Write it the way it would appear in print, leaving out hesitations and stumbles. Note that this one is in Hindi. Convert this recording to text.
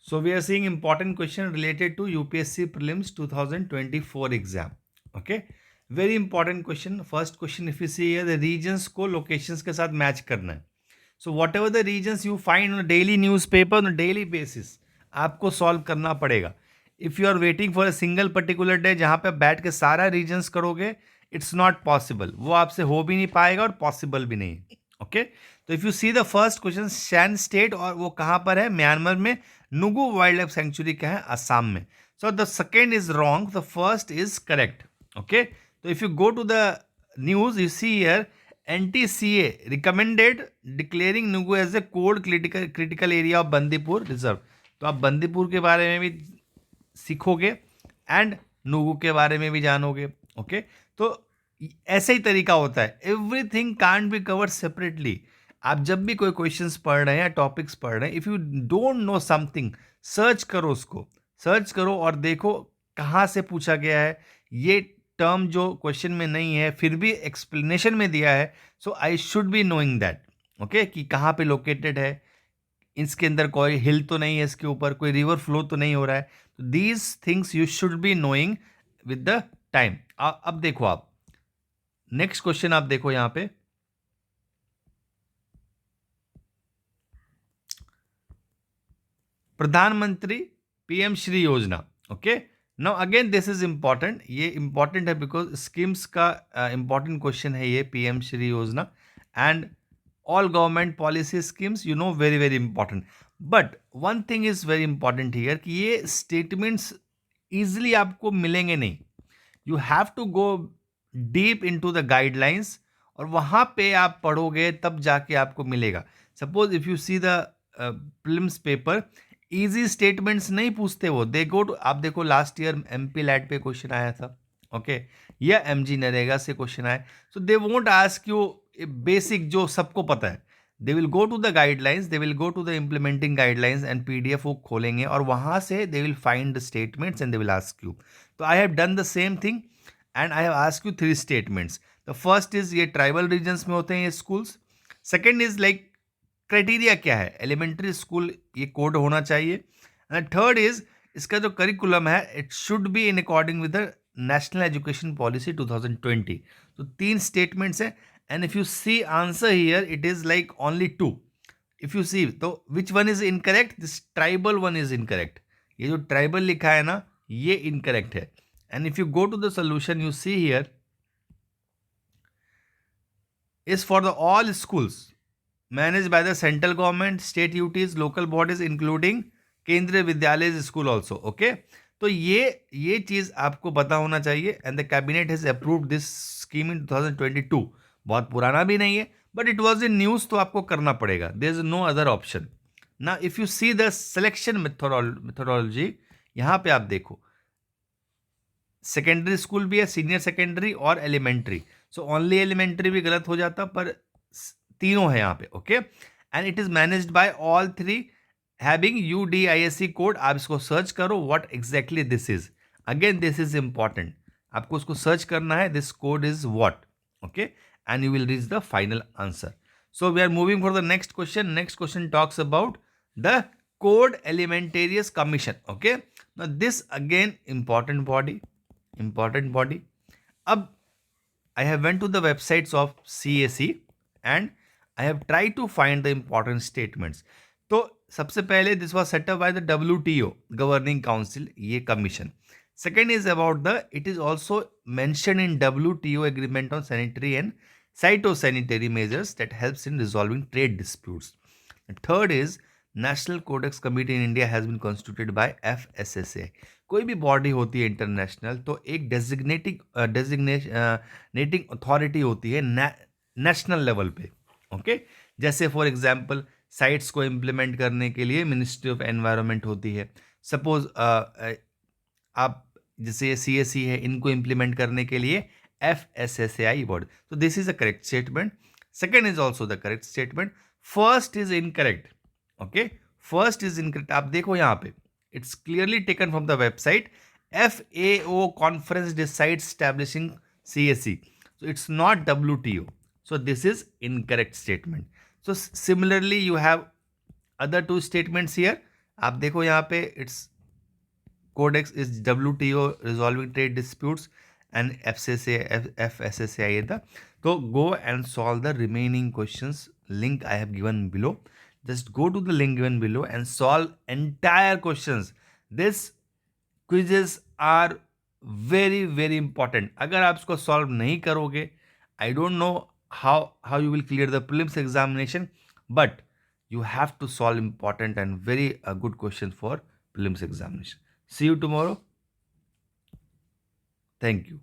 So we are seeing important question related to UPSC prelims 2024 exam. Okay, very important question. First question, if you see here, the regions को locations के साथ match करना है. So whatever the regions you find on a daily newspaper on a daily basis, आपको solve करना पड़ेगा. If you are waiting for a single particular day जहाँ पे बैठ के सारा regions करोगे, it's not possible. वो आपसे हो भी नहीं पाएगा और possible भी नहीं. ओके, तो if you see the first question, Shan state, और वो कहाँ पर है? म्यांमार में. नुगु वाइल्ड लाइफ सेंचुरी क्या है? असम में. So the second is wrong, the first is correct. Okay, तो if you go to the news, you see here NTCA recommended declaring Nugu as a code critical area of Bandipur reserve. तो आप बंदीपुर के बारे में भी सीखोगे एंड नुगु के बारे में भी जानोगे. ओके, तो ऐसा ही तरीका होता है. Everything can't be covered separately. आप जब भी कोई क्वेश्चंस पढ़ रहे हैं या टॉपिक्स पढ़ रहे हैं, if you don't know something, search करो, उसको सर्च करो और देखो कहाँ से पूछा गया है. ये टर्म जो क्वेश्चन में नहीं है फिर भी एक्सप्लेनेशन में दिया है, so I should be knowing that. Okay, कि कहाँ पे लोकेटेड है, इसके अंदर कोई हिल तो नहीं है, इसके ऊपर कोई रिवर फ्लो तो नहीं हो रहा है. तो these things you should be knowing with the time. अब देखो, आप नेक्स्ट क्वेश्चन आप देखो यहां पे. प्रधानमंत्री PM श्री योजना. Okay, now again this is important. ये इंपॉर्टेंट है बिकॉज स्कीम्स का इंपॉर्टेंट क्वेश्चन है ये PM श्री योजना. And all government policy schemes, you know, very very important. But one thing is very important here कि ये statements easily आपको मिलेंगे नहीं. You have to go deep into the guidelines और वहाँ पे आप पढ़ोगे तब जाके आपको मिलेगा. Suppose if you see the prelims paper, easy statements नहीं पूछते वो. They go to, आप देखो लास्ट ईयर MP लैट पे क्वेश्चन आया था. ओके, या MG नरेगा से क्वेश्चन आए. So they won't ask you basic जो सबको पता है. They will go to the guidelines, they will go to the implementing guidelines and PDF वो खोलेंगे और वहाँ से they will find the statements and they will ask you. तो I have done the same thing and I have ask you 3 statements. The first is ये ट्राइबल रीजन्स में होते हैं ये schools. Second is like criteria क्या है, एलिमेंट्री स्कूल ये कोड होना चाहिए. एंड थर्ड इज इसका जो करिकुलम है, it should be in according with the national education policy 2020. तो 3 स्टेटमेंट्स है. And if you see answer here, it is like only 2. If you see, तो which one is incorrect? This tribal one is incorrect. ये जो ट्राइबल लिखा है ना, ये इनकरेक्ट है. And if you go to the solution, you see here is for the all schools managed by the central government, state UTs, local bodies including केंद्रीय विद्यालय स्कूल ऑल्सो. ओके, तो ये चीज आपको पता होना चाहिए. And the cabinet has approved this scheme in 2022. बहुत पुराना भी नहीं है, but it was in news, तो आपको करना पड़ेगा. There is no other option. ना if you see the selection methodology, यहाँ पे आप देखो सेकेंडरी स्कूल भी है, सीनियर सेकेंडरी और एलिमेंट्री. सो ओनली एलिमेंट्री भी गलत हो जाता, पर तीनों है यहाँ पे. Okay, and it is managed by all 3 having UDISC code. आप इसको सर्च करो what exactly this is. Again this is important, आपको उसको सर्च करना है, this code is what. Okay, and you will reach the final answer. So we are moving for the next question. Next question talks about the code alimentarius commission. Okay, now this again important body. अब I have went to the websites of CAC and I have tried to find the important statements. तो सबसे पहले this was set up by the WTO Governing Council, ये commission. Second is about it is also mentioned in WTO agreement on sanitary and phytosanitary measures that helps in resolving trade disputes. And third is National Codex Committee in India has been constituted by FSSAI. कोई भी बॉडी होती है इंटरनेशनल, तो एक डेजिग्नेटिंग अथॉरिटी होती है नेशनल लेवल पे. ओके, जैसे फॉर एग्जांपल साइट्स को इम्प्लीमेंट करने के लिए मिनिस्ट्री ऑफ एनवायरनमेंट होती है. सपोज आप जैसे CAC है, इनको इम्प्लीमेंट करने के लिए FSSAI बॉडी. तो this is a correct statement. Second is also the correct statement. First is incorrect. Okay, first is incorrect. आप देखो यहाँ पे, it's clearly taken from the website. FAO conference decides establishing CAC. So it's not WTO. So this is incorrect statement. So similarly, you have other 2 statements here. आप देखो यहाँ पे it's codex is WTO resolving trade disputes and FSSAI है था. तो go and solve the remaining questions. Link I have given below. Just go to the link given below and solve entire questions. This quizzes are very important. अगर आप इसको सॉल्व नहीं करोगे, I don't know how you will clear the prelims examination, but you have to solve important and very good question for prelims examination. See you tomorrow. Thank you.